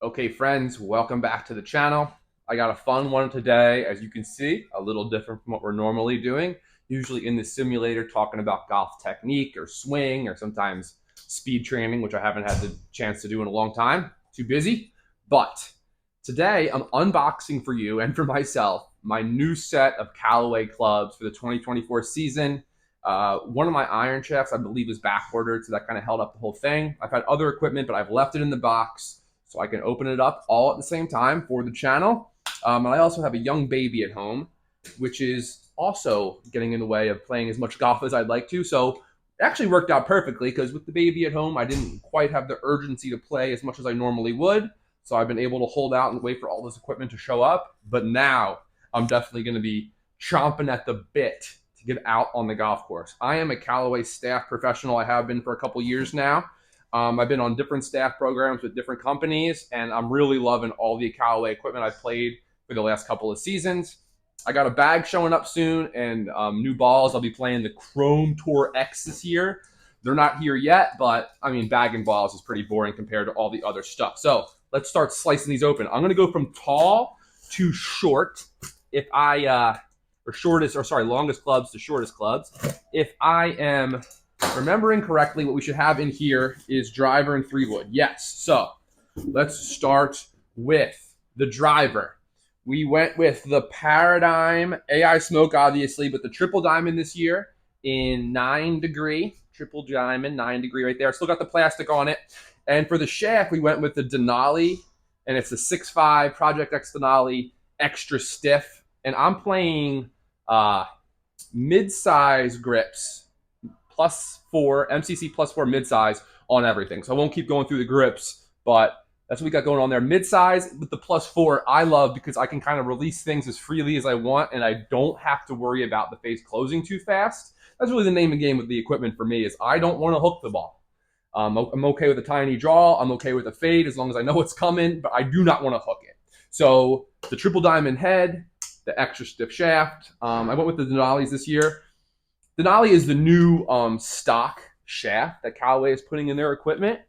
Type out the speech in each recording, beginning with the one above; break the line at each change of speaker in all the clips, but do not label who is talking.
Okay, friends, welcome back to the channel. I got a fun one today, as you can see, a little different from what we're normally doing. Usually in the simulator, talking about golf technique or swing or sometimes speed training, which I haven't had the chance to do in a long time. Too busy. But today, I'm unboxing for you and for myself my new set of Callaway clubs for the 2024 season. One of my iron shafts, I believe, is back ordered, so that kind of held up the whole thing. I've had other equipment, but I've left it in the box so I can open it up all at the same time for the channel. And I also have a young baby at home, which is also getting in the way of playing as much golf as I'd like to. So it actually worked out perfectly because with the baby at home, I didn't quite have the urgency to play as much as I normally would. So I've been able to hold out and wait for all this equipment to show up. But now I'm definitely going to be chomping at the bit to get out on the golf course. I am a Callaway staff professional. I have been for a couple years now. I've been on different staff programs with different companies, and I'm really loving all the Callaway equipment I've played for the last couple of seasons. I got a bag showing up soon and new balls. I'll be playing the Chrome Tour X this year. They're not here yet, but I mean, bagging balls is pretty boring compared to all the other stuff. So let's start slicing these open. I'm going to go from tall to short. If I, longest clubs to shortest clubs. If I am remembering correctly, what we should have in here is driver and 3-wood. Yes. So let's start with the driver. We went with the Paradigm AI Smoke, obviously, but the triple diamond this year in 9 degree. Triple diamond, 9 degree right there. Still got the plastic on it. And for the shaft, we went with the Denali, and it's the 6.5 Project X Denali extra stiff. And I'm playing mid-size grips. +4, MCC +4 mid-size on everything. So I won't keep going through the grips, but that's what we got going on there. Mid-size with the +4, I love because I can kind of release things as freely as I want, and I don't have to worry about the face closing too fast. That's really the name of the game with the equipment for me, is I don't want to hook the ball. I'm okay with a tiny draw. I'm okay with a fade as long as I know it's coming, but I do not want to hook it. So the triple diamond head, the extra stiff shaft. I went with the Denalis this year. Denali is the new stock shaft that Callaway is putting in their equipment,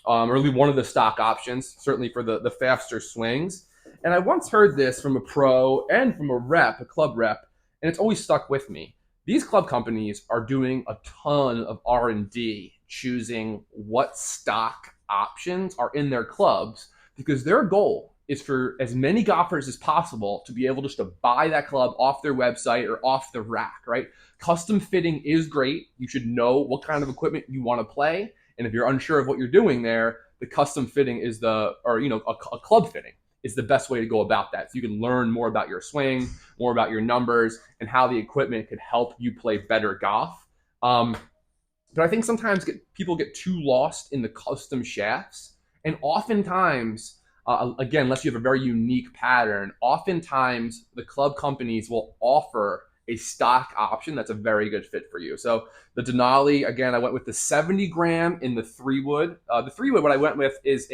or at least one of the stock options, certainly for the faster swings. And I once heard this from a pro and from a club rep, and it's always stuck with me. These club companies are doing a ton of R&D choosing what stock options are in their clubs because their goal is for as many golfers as possible to be able just to buy that club off their website or off the rack, right? Custom fitting is great. You should know what kind of equipment you want to play. And if you're unsure of what you're doing there, the custom fitting is a club fitting is the best way to go about that. So you can learn more about your swing, more about your numbers, and how the equipment could help you play better golf. But I think sometimes people get too lost in the custom shafts. And oftentimes, again, unless you have a very unique pattern, oftentimes the club companies will offer a stock option that's a very good fit for you. So the Denali, again, I went with the 70 gram in the 3-wood. The 3-wood, what I went with is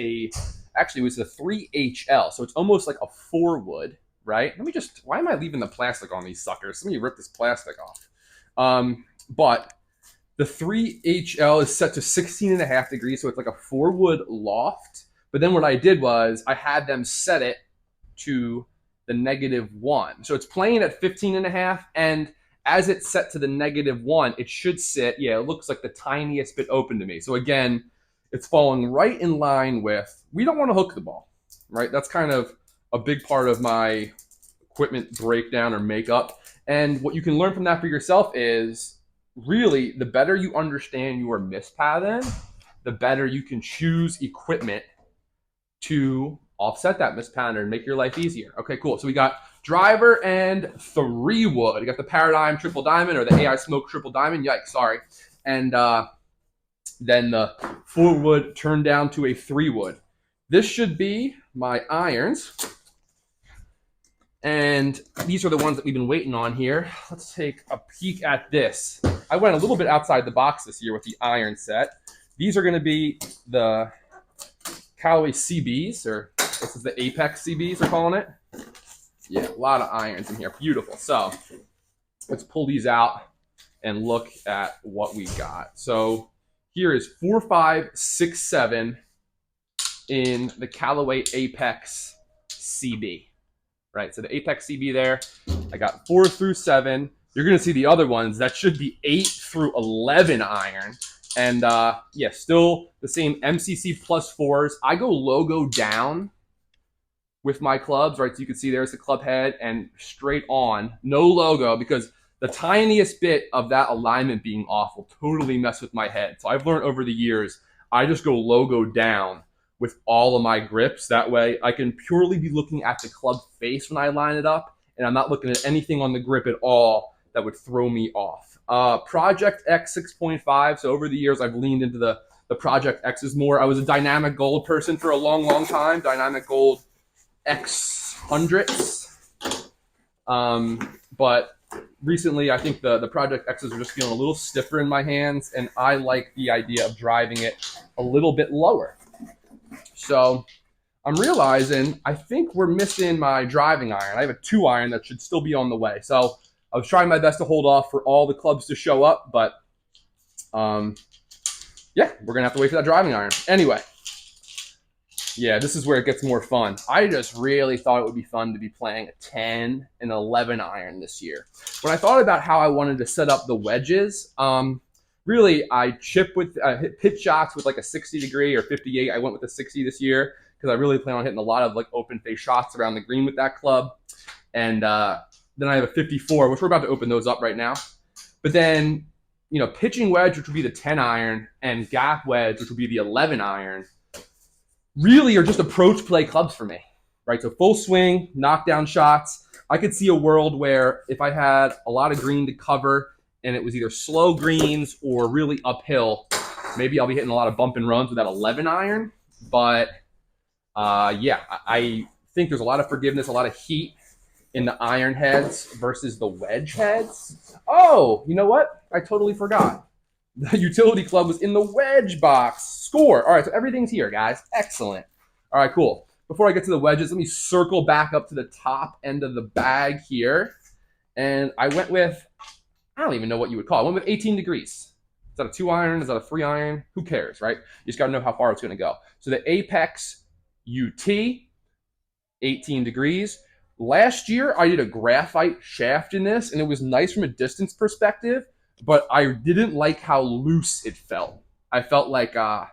actually it was the 3HL. So it's almost like a 4-wood, right? Why am I leaving the plastic on these suckers? Let me rip this plastic off. But the 3HL is set to 16.5 degrees. So it's like a 4-wood loft. But then what I did was I had them set it to the -1. So it's playing at 15.5, and as it's set to the -1, it should sit, it looks like the tiniest bit open to me. So again, it's falling right in line with, we don't want to hook the ball, right? That's kind of a big part of my equipment breakdown or makeup. And what you can learn from that for yourself is really the better you understand your miss pattern, the better you can choose equipment to offset that miss pattern and make your life easier. Okay, cool. So we got driver and 3-wood. You got the Paradigm triple diamond or the AI Smoke triple diamond. Yikes, sorry. And then the 4-wood turned down to a 3-wood. This should be my irons. And these are the ones that we've been waiting on here. Let's take a peek at this. I went a little bit outside the box this year with the iron set. These are going to be the Callaway CBs, or this is the Apex CBs they're calling it. Yeah, a lot of irons in here. Beautiful. So let's pull these out and look at what we got. So here is 4, 5, 6, 7 in the Callaway Apex CB. Right, so the Apex CB there, I got 4 through 7. You're going to see the other ones. That should be 8 through 11 iron. And yeah, still the same MCC plus 4s. I go logo down with my clubs, right? So you can see there's the club head and straight on, no logo, because the tiniest bit of that alignment being off will totally mess with my head. So I've learned over the years, I just go logo down with all of my grips. That way I can purely be looking at the club face when I line it up, and I'm not looking at anything on the grip at all that would throw me off. Project X 6.5. So over the years, I've leaned into the Project X's more. I was a dynamic gold person for a long, long time. Dynamic gold X hundreds. But recently, I think the Project X's are just feeling a little stiffer in my hands, and I like the idea of driving it a little bit lower. So I'm realizing I think we're missing my driving iron. I have a 2 iron that should still be on the way. So I was trying my best to hold off for all the clubs to show up, but yeah, we're going to have to wait for that driving iron. Anyway, yeah, this is where it gets more fun. I just really thought it would be fun to be playing a 10 and 11 iron this year. When I thought about how I wanted to set up the wedges, really, I hit pitch shots with like a 60 degree or 58. I went with a 60 this year because I really plan on hitting a lot of like open face shots around the green with that club. And then I have a 54, which we're about to open those up right now. But then, you know, pitching wedge, which would be the 10 iron, and gap wedge, which would be the 11 iron, really are just approach play clubs for me, right? So full swing, knockdown shots. I could see a world where if I had a lot of green to cover and it was either slow greens or really uphill, maybe I'll be hitting a lot of bump and runs with that 11 iron. But yeah, I think there's a lot of forgiveness, a lot of heat in the iron heads versus the wedge heads. Oh, you know what? I totally forgot. The utility club was in the wedge box. Score. All right, so everything's here, guys. Excellent. All right, cool. Before I get to the wedges, let me circle back up to the top end of the bag here. And I went with, I don't even know what you would call it. I went with 18 degrees. Is that a 2 iron? Is that a 3 iron? Who cares, right? You just got to know how far it's going to go. So the Apex UT, 18 degrees. Last year, I did a graphite shaft in this, and it was nice from a distance perspective, but I didn't like how loose it felt. I felt like the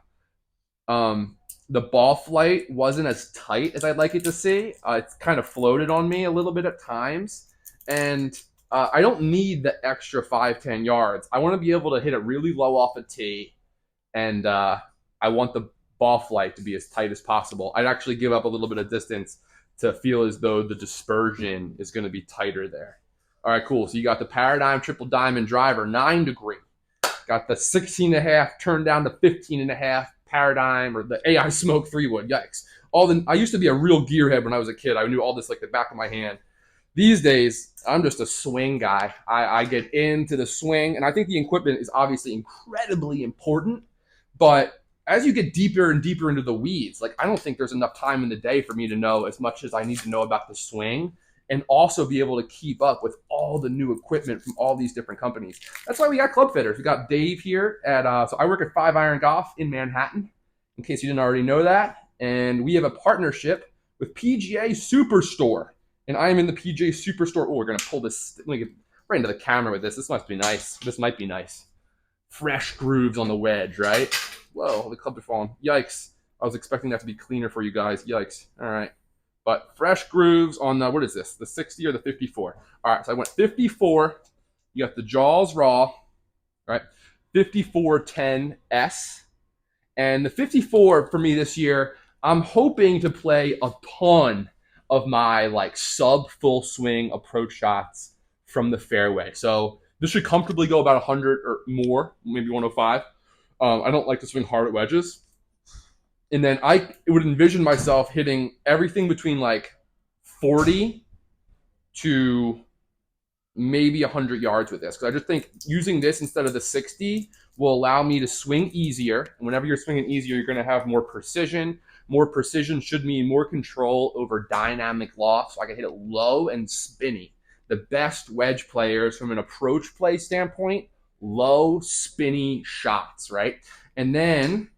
ball flight wasn't as tight as I'd like it to see. It's kind of floated on me a little bit at times, and I don't need the extra 5-10 yards. I want to be able to hit it really low off a tee, and I want the ball flight to be as tight as possible. I'd actually give up a little bit of distance to feel as though the dispersion is going to be tighter there. All right, cool. So you got the Paradigm Triple Diamond driver, 9 degree. Got the 16.5 turned down to 15.5 Paradigm, or the AI Smoke 3-wood. Yikes. I used to be a real gearhead when I was a kid. I knew all this like the back of my hand. These days, I'm just a swing guy. I get into the swing, and I think the equipment is obviously incredibly important, but as you get deeper and deeper into the weeds, like I don't think there's enough time in the day for me to know as much as I need to know about the swing and also be able to keep up with all the new equipment from all these different companies. That's why we got club fitters. We got Dave here so I work at 5 Iron Golf in Manhattan, in case you didn't already know that. And we have a partnership with PGA Superstore. And I am in the PGA Superstore. Oh, we're going to pull this. Let me get right into the camera with this. This must be nice. This might be nice. Fresh grooves on the wedge, right? Whoa, the clubs are falling. Yikes. I was expecting that to be cleaner for you guys. Yikes. All right. But fresh grooves on the, what is this? The 60 or the 54? All right, so I went 54. You got the jaws raw, right? 5410S. And the 54 for me this year, I'm hoping to play a ton of my like sub full swing approach shots from the fairway. So this should comfortably go about 100 or more, maybe 105. I don't like to swing hard at wedges. And then I would envision myself hitting everything between like 40 to maybe 100 yards with this. Because I just think using this instead of the 60 will allow me to swing easier. And whenever you're swinging easier, you're going to have more precision. More precision should mean more control over dynamic loft. So I can hit it low and spinny. The best wedge players from an approach play standpoint, low, spinny shots, right? And then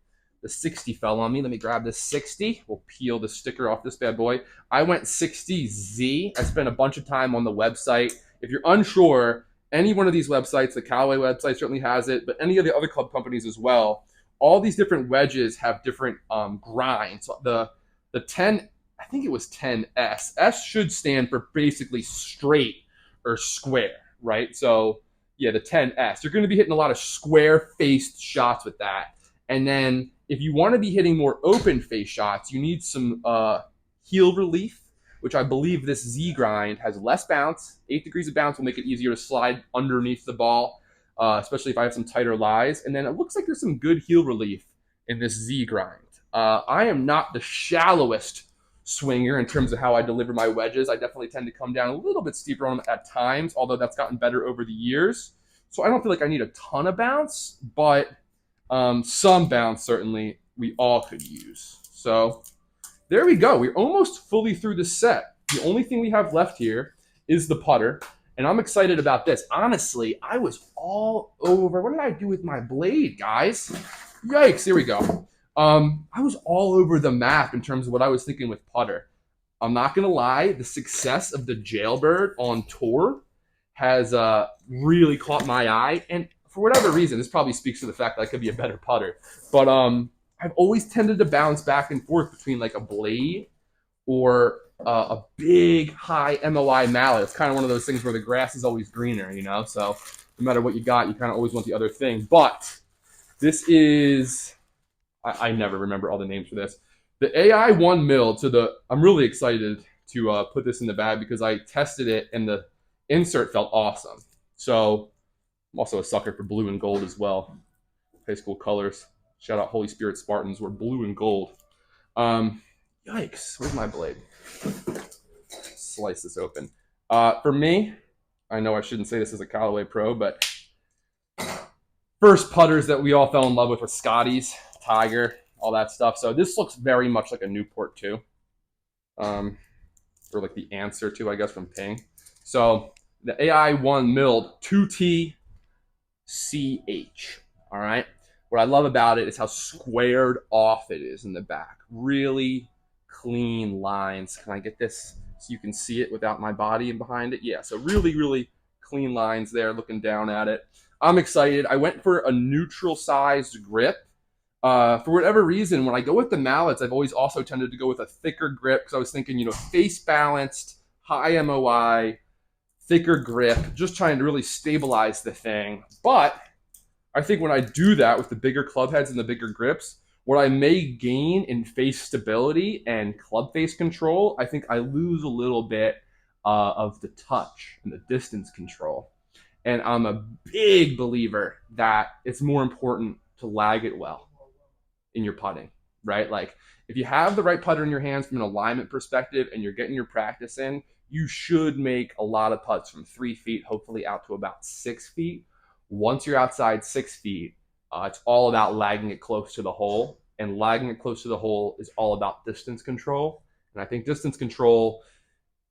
The 60 fell on me. Let me grab this 60. We'll peel the sticker off this bad boy. I went 60Z. I spent a bunch of time on the website. If you're unsure, any one of these websites, the Callaway website certainly has it, but any of the other club companies as well, all these different wedges have different grinds. The 10, I think it was 10S. S should stand for basically straight or square, right? So yeah, the 10S. You're going to be hitting a lot of square-faced shots with that. And then if you want to be hitting more open face shots, you need some heel relief, which I believe this Z grind has less bounce. 8 degrees of bounce will make it easier to slide underneath the ball, especially if I have some tighter lies. And then it looks like there's some good heel relief in this Z grind. I am not the shallowest swinger in terms of how I deliver my wedges. I definitely tend to come down a little bit steeper on them at times, although that's gotten better over the years. So I don't feel like I need a ton of bounce, but some bounce certainly we all could use. So there we go. We're almost fully through the set. The only thing we have left here is the putter, and I'm excited about this. Honestly, I was all over. What did I do with my blade, guys? Yikes, here we go. I was all over the map in terms of what I was thinking with putter. I'm not going to lie, the success of the Jailbird on tour has really caught my eye, and for whatever reason, this probably speaks to the fact that I could be a better putter. But I've always tended to bounce back and forth between like a blade or a big high MOI mallet. It's kind of one of those things where the grass is always greener, you know? So no matter what you got, you kind of always want the other thing. But this is, I never remember all the names for this. The AI1 milled, so I'm really excited to put this in the bag because I tested it and the insert felt awesome. So I'm also a sucker for blue and gold as well. High school colors. Shout out Holy Spirit Spartans. We're blue and gold. Yikes. Where's my blade? Slice this open. For me, I know I shouldn't say this as a Callaway pro, but first putters that we all fell in love with were Scotties, Tiger, all that stuff. So this looks very much like a Newport 2. Or like the answer to, I guess, from Ping. So the AI1 milled 2T CH. All right. What I love about it is how squared off it is in the back. Really clean lines. Can I get this so you can see it without my body in behind it? Yeah. So really, really clean lines there looking down at it. I'm excited. I went for a neutral sized grip. For whatever reason, when I go with the mallets, I've always also tended to go with a thicker grip because I was thinking, face balanced, high MOI, thicker grip, just trying to really stabilize the thing. But I think when I do that with the bigger club heads and the bigger grips, what I may gain in face stability and club face control, I think I lose a little bit of the touch and the distance control. And I'm a big believer that it's more important to lag it well in your putting, right? Like if you have the right putter in your hands from an alignment perspective and you're getting your practice in, you should make a lot of putts from 3 feet, hopefully out to about 6 feet. Once you're outside 6 feet, it's all about lagging it close to the hole. And lagging it close to the hole is all about distance control. And I think distance control,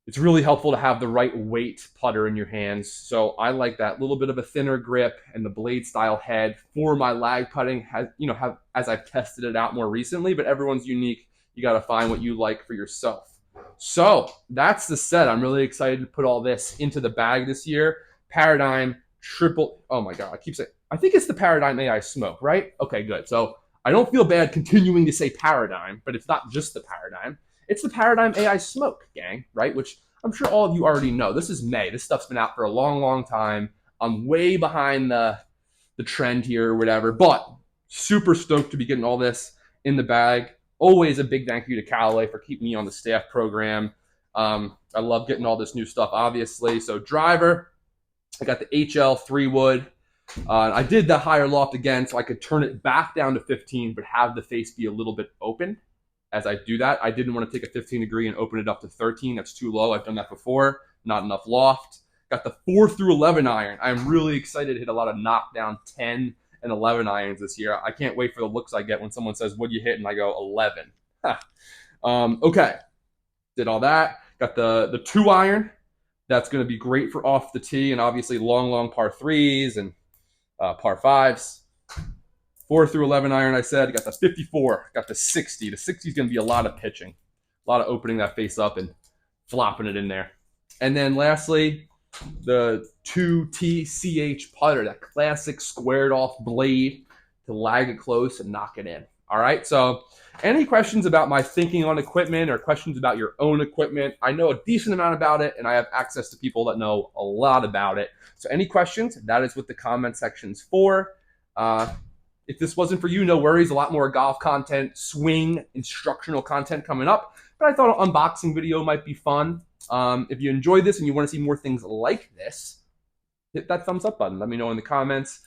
it's really helpful to have the right weight putter in your hands. So I like that little bit of a thinner grip and the blade style head for my lag putting, as I've tested it out more recently, but everyone's unique. You got to find what you like for yourself. So that's the set. I'm really excited to put all this into the bag this year. Paradigm triple. Oh my God. I keep saying, I think it's the Paradigm AI Smoke, right? Okay, good. So I don't feel bad continuing to say Paradigm, but it's not just the Paradigm. It's the Paradigm AI Smoke, gang, right? Which I'm sure all of you already know. This is May. This stuff's been out for a long, long time. I'm way behind the trend here or whatever, but super stoked to be getting all this in the bag. Always a big thank you to Callaway for keeping me on the staff program. I love getting all this new stuff, obviously. So driver, I got the HL 3-wood. I did the higher loft again so I could turn it back down to 15, but have the face be a little bit open. As I do that, I didn't want to take a 15 degree and open it up to 13. That's too low. I've done that before. Not enough loft. Got the 4 through 11 iron. I'm really excited to hit a lot of knockdown 10 and 11 irons this year. I can't wait for the looks I get when someone says, "What'd you hit?" and I go 11. Okay. Did all that. Got the 2 iron. That's going to be great for off the tee and obviously long par 3s and par 5s. 4 through 11 iron, I said. Got the 54, got the 60. The 60 is going to be a lot of pitching, a lot of opening that face up and flopping it in there. And then lastly, the 2TCH putter, that classic squared off blade to lag it close and knock it in. All right, so any questions about my thinking on equipment or questions about your own equipment? I know a decent amount about it, and I have access to people that know a lot about it. So any questions, that is what the comment section's for. If this wasn't for you, no worries. A lot more golf content, swing, instructional content coming up. But I thought an unboxing video might be fun. If you enjoyed this and you want to see more things like this, hit that thumbs up button. Let me know in the comments.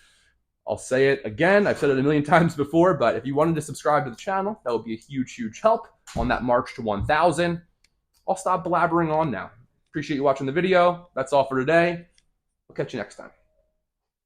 I'll say it again. I've said it a million times before, but if you wanted to subscribe to the channel, that would be a huge, huge help on that march to 1,000. I'll stop blabbering on now. Appreciate you watching the video. That's all for today. I'll catch you next time.